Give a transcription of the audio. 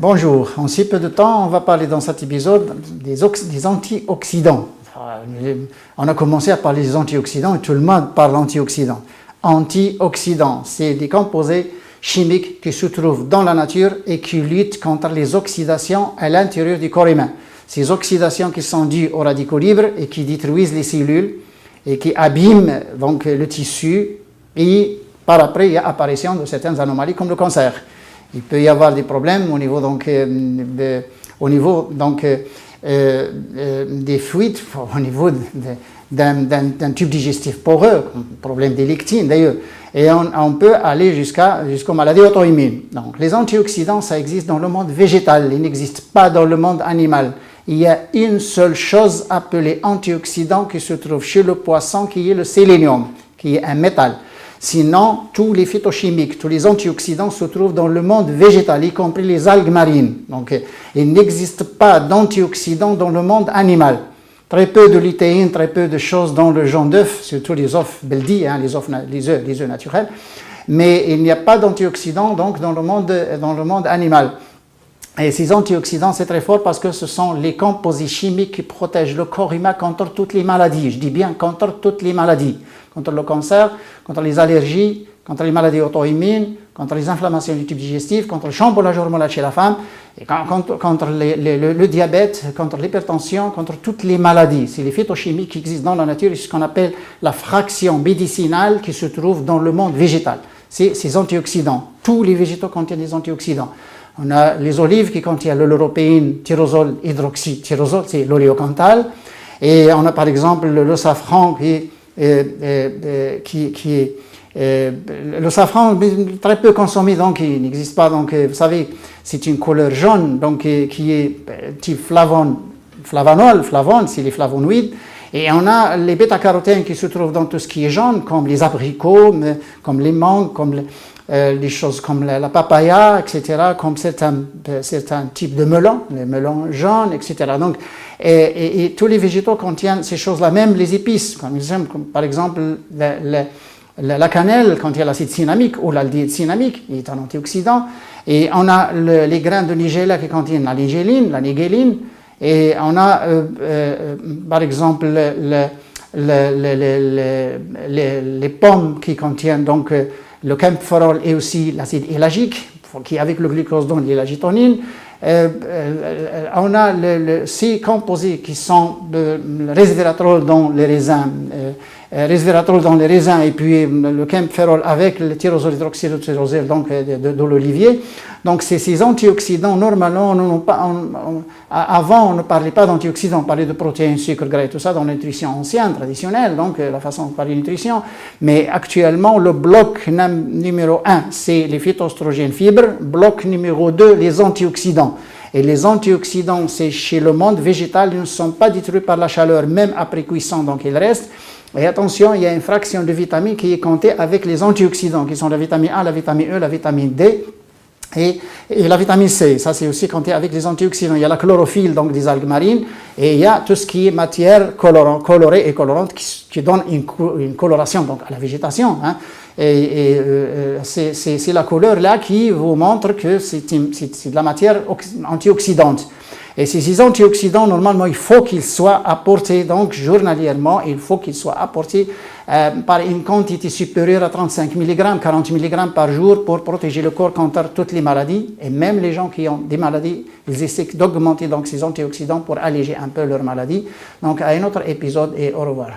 Bonjour, en si peu de temps, on va parler dans cet épisode des antioxydants. On a commencé à parler des antioxydants et tout le monde parle d'antioxydants. Antioxydants, c'est des composés chimiques qui se trouvent dans la nature et qui luttent contre les oxydations à l'intérieur du corps humain. Ces oxydations qui sont dues aux radicaux libres et qui détruisent les cellules et qui abîment donc le tissu, et par après il y a apparition de certaines anomalies comme le cancer. Il peut y avoir des problèmes au niveau des fuites, au niveau d'un tube digestif poreux, problème des lectines d'ailleurs, et on peut aller jusqu'aux maladies auto-immunes. Donc les antioxydants, ça existe dans le monde végétal, il n'existe pas dans le monde animal. Il y a une seule chose appelée antioxydant qui se trouve chez le poisson, qui est le sélénium, qui est un métal. Sinon, tous les phytochimiques, tous les antioxydants se trouvent dans le monde végétal, y compris les algues marines. Donc, il n'existe pas d'antioxydants dans le monde animal. Très peu de lutéine, très peu de choses dans le jaune d'œuf, surtout les œufs beldi, les œufs naturels. Mais il n'y a pas d'antioxydants donc dans le monde animal. Et ces antioxydants, c'est très fort parce que ce sont les composés chimiques qui protègent le corps humain contre toutes les maladies. Je dis bien contre toutes les maladies. Contre le cancer, contre les allergies, contre les maladies auto-immunes, contre les inflammations du tube digestif, contre le chamboulage hormonal chez la femme, et contre le diabète, contre l'hypertension, contre toutes les maladies. C'est les phytochimies qui existent dans la nature, c'est ce qu'on appelle la fraction médicinale qui se trouve dans le monde végétal. C'est ces antioxydants. Tous les végétaux contiennent des antioxydants. On a les olives qui contiennent le lauropéine, tyrosol, hydroxytyrosol, c'est l'oléocanthal. Et on a par exemple le safran le safran très peu consommé, donc il n'existe pas. Donc vous savez, c'est une couleur jaune, donc qui est type flavone, c'est les flavonoïdes. Et on a les bêta-carotènes qui se trouvent dans tout ce qui est jaune, comme les abricots, comme les mangues, comme les choses comme la papaya, etc., comme certains types de melons, les melons jaunes, etc. Donc, et tous les végétaux contiennent ces choses-là, même les épices, comme par exemple la cannelle contient l'acide cinnamique ou l'aldéhyde cinnamique, il est un antioxydant. Et on a les grains de nigella qui contiennent la nigéline, et on a par exemple les pommes qui contiennent donc le camphorol et aussi l'acide élagique, qui avec le glucose donne l'élagitonine. On a ces composés qui sont le resveratrol dans les raisins, et puis le camphorol avec le tyrosol hydroxytyrosol donc de l'olivier. Donc ces antioxydants, normalement, avant on ne parlait pas d'antioxydants, on parlait de protéines, sucre, gras et tout ça dans la nutrition ancienne, traditionnelle, donc la façon de parler de nutrition. Mais actuellement, le bloc numéro 1, c'est les phytoestrogènes fibres, bloc numéro 2, les antioxydants. Et les antioxydants, c'est chez le monde végétal, ils ne sont pas détruits par la chaleur, même après cuisson, donc ils restent. Et attention, il y a une fraction de vitamines qui est comptée avec les antioxydants, qui sont la vitamine A, la vitamine E, la vitamine D et la vitamine C. Ça, c'est aussi compté avec les antioxydants. Il y a la chlorophylle, donc des algues marines, et il y a tout ce qui est matière colorée et colorante qui donne une coloration donc, à la végétation. Hein. C'est la couleur là qui vous montre que c'est de la matière antioxydante. Et ces antioxydants, normalement, il faut qu'ils soient apportés, donc journalièrement, il faut qu'ils soient apportés par une quantité supérieure à 35 mg, 40 mg par jour pour protéger le corps contre toutes les maladies. Et même les gens qui ont des maladies, ils essaient d'augmenter donc ces antioxydants pour alléger un peu leur maladie. Donc à un autre épisode et au revoir.